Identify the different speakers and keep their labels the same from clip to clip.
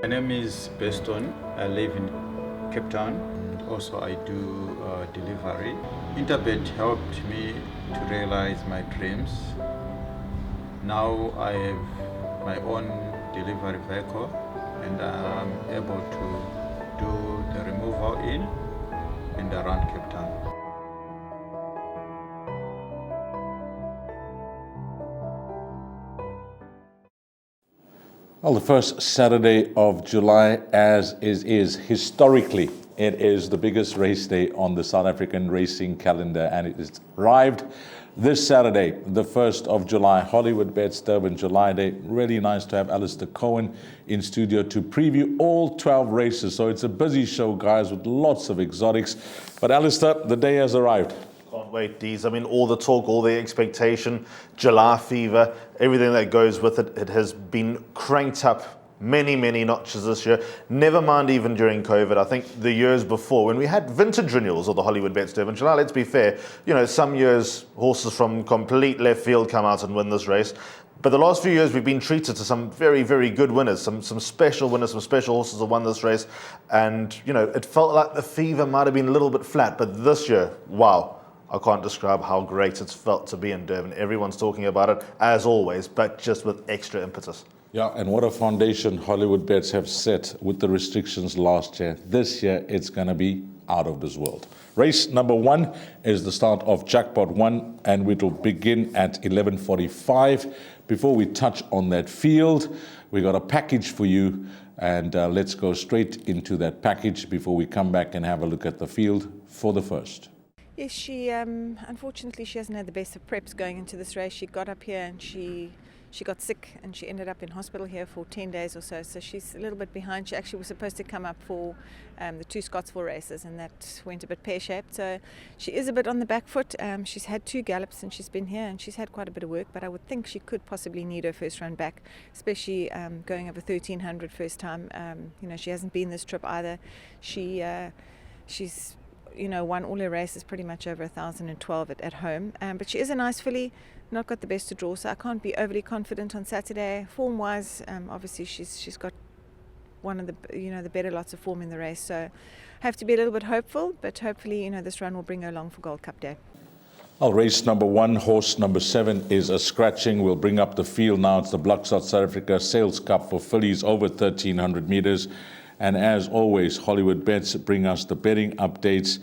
Speaker 1: My name is Beston. I live in Cape Town. Also, I do delivery. Interbet helped me to realize my dreams. Now I have my own delivery vehicle and I'm able to do the removal in and around Cape Town.
Speaker 2: Well, the first Saturday of July, as is historically, it is the biggest race day on the South African racing calendar, and it is arrived this Saturday, the 1st of July, Hollywoodbets Durban July Day. Really nice to have Alistair Cohen in studio to preview all 12 races. So it's a busy show, guys, with lots of exotics. But Alistair, the day has arrived.
Speaker 3: Can't wait, Dees. I mean, all the talk, all the expectation, July fever, everything that goes with it. It has been cranked up many, many notches this year. Never mind even during COVID. I think the years before, when we had vintage renewals of the Hollywoodbets Durban July, let's be fair, you know, some years horses from complete left field come out and win this race. But the last few years, we've been treated to some very, very good winners, some special winners, some special horses that won this race. And, you know, it felt like the fever might have been a little bit flat. But this year, wow. I can't describe how great it's felt to be in Durban. Everyone's talking about it, as always, but just with extra impetus.
Speaker 2: Yeah, and what a foundation Hollywoodbets have set with the restrictions last year. This year, it's going to be out of this world. Race number 1 is the start of Jackpot 1, and it will begin at 11:45. Before we touch on that field, we got a package for you, and let's go straight into that package before we come back and have a look at the field for the first.
Speaker 4: Yes, she unfortunately she hasn't had the best of preps going into this race. She got up here and she got sick and she ended up in hospital here for 10 days or so. So she's a little bit behind. She actually was supposed to come up for the 2 Scottsville races, and that went a bit pear-shaped. So she is a bit on the back foot. She's had 2 gallops since she's been here, and she's had quite a bit of work. But I would think she could possibly need her first run back, especially going over 1300 first time. You know, she hasn't been this trip either. She's won all her races pretty much over 1,012 at home. But she is a nice filly, not got the best to draw, so I can't be overly confident on Saturday. Form-wise, obviously she's got one of the the better lots of form in the race, so have to be a little bit hopeful. But hopefully, this run will bring her along for Gold Cup Day.
Speaker 2: Well, race number 1, horse number 7 is a scratching. We'll bring up the field now. It's the Blockshot South Africa Sales Cup for fillies over 1,300 meters. And as always, Hollywoodbets bring us the betting updates.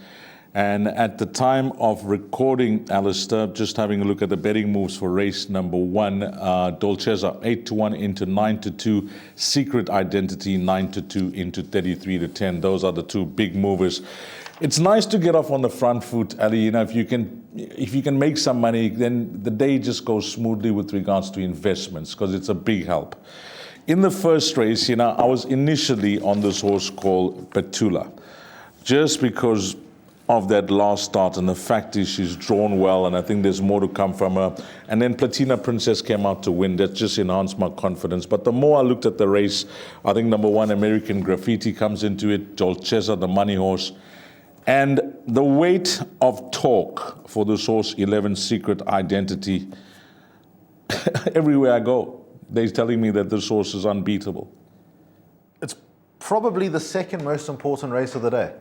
Speaker 2: And at the time of recording, Alistair, just having a look at the betting moves for race number 1, Dolcezza 8-1 into 9-2, Secret Identity 9-2 into 33-10. Those are the 2 big movers. It's nice to get off on the front foot, Ali. If you can make some money, then the day just goes smoothly with regards to investments, because it's a big help. In the first race, I was initially on this horse called Petula, just because of that last start and the fact is she's drawn well, and I think there's more to come from her. And then Platina Princess came out to win. That just enhanced my confidence. But the more I looked at the race, I think number 1, American Graffiti comes into it, Dolcezza, the money horse. And the weight of talk for this horse, 11 Secret Identity, everywhere I go, they're telling me that this horse is unbeatable.
Speaker 3: It's probably the second most important race of the day.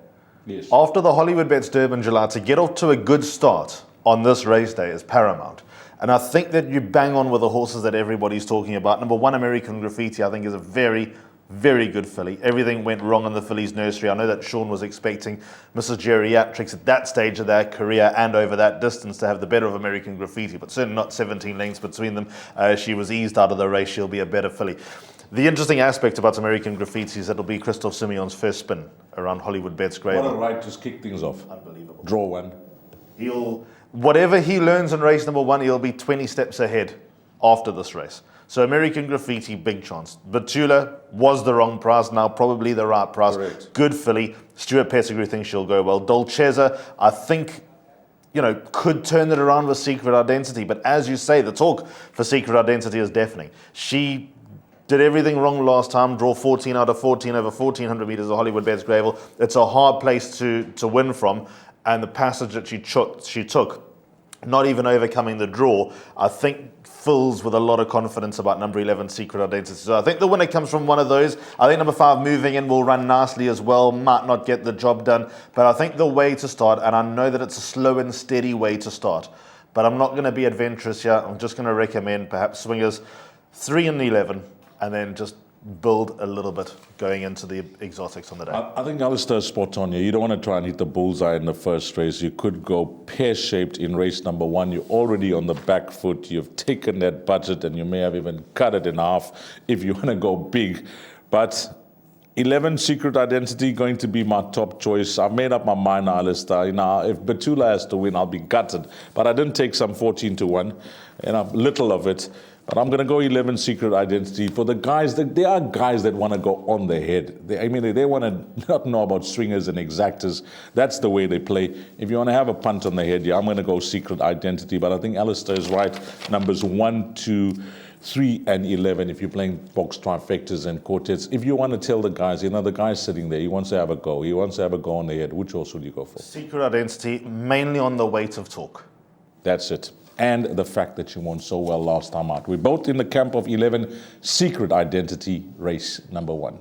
Speaker 2: Yes.
Speaker 3: After the Hollywoodbets Durban July, to get off to a good start on this race day is paramount. And I think that you bang on with the horses that everybody's talking about. Number 1, American Graffiti, I think is a very, very good filly. Everything went wrong in the filly's nursery. I know that Sean was expecting Mrs. Geriatrics at that stage of their career and over that distance to have the better of American Graffiti, but certainly not 17 lengths between them. She was eased out of the race. She'll be a better filly. The interesting aspect about American Graffiti is that it'll be Christoph Simeon's first spin around Hollywoodbets Greyville.
Speaker 2: What a right to kick things off.
Speaker 3: Unbelievable.
Speaker 2: Draw 1.
Speaker 3: Whatever he learns in race number 1, he'll be 20 steps ahead after this race. So American Graffiti, big chance. Betula was the wrong price, now probably the right price.
Speaker 2: Correct.
Speaker 3: Good filly. Stuart Pettigrew thinks she'll go well. Dolcezza, I think, could turn it around with Secret Identity. But as you say, the talk for Secret Identity is deafening. She did everything wrong last time, draw 14 out of 14 over 1,400 meters of Hollywoodbets Greyville. It's a hard place to win from. And the passage that she took not even overcoming the draw, I think fills with a lot of confidence about number 11, Secret Identity. So I think the winner comes from one of those. I think number 5, Moving In, will run nicely as well, might not get the job done, but I think the way to start, and I know that it's a slow and steady way to start, but I'm not going to be adventurous here. I'm just going to recommend perhaps swingers 3 and 11, and then just build a little bit going into the exotics on the day.
Speaker 2: I think Alistair's spot on here. You don't want to try and hit the bullseye in the first race. You could go pear-shaped in race number 1. You're already on the back foot. You've taken that budget and you may have even cut it in half if you want to go big. But 11, Secret Identity, going to be my top choice. I've made up my mind, Alistair. You know, if Batula has to win, I'll be gutted. But I didn't take some 14-1, and little of it. But I'm going to go 11, Secret Identity. For the guys, there are guys that want to go on the head. They want to not know about swingers and exactors. That's the way they play. If you want to have a punt on the head, yeah, I'm going to go Secret Identity. But I think Alistair is right. Numbers 1, 2, 3, and 11 if you're playing box trifectas and quartets. If you want to tell the guys, you know, the guy's sitting there, he wants to have a go. He wants to have a go on the head. Which horse would you go for?
Speaker 3: Secret Identity, mainly on the weight of talk.
Speaker 2: That's it. And the fact that you won so well last time out. We're both in the camp of 11, Secret Identity, race number 1.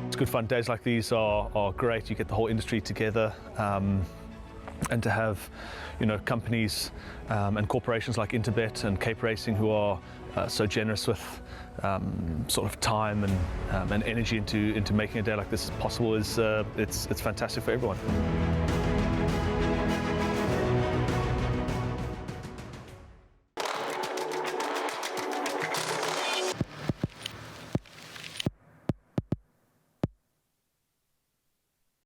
Speaker 5: It's good fun. Days like these are great. You get the whole industry together, and to have, you know, companies and corporations like Interbet and Cape Racing who are so generous with sort of time and energy into making a day like this possible is it's fantastic for everyone.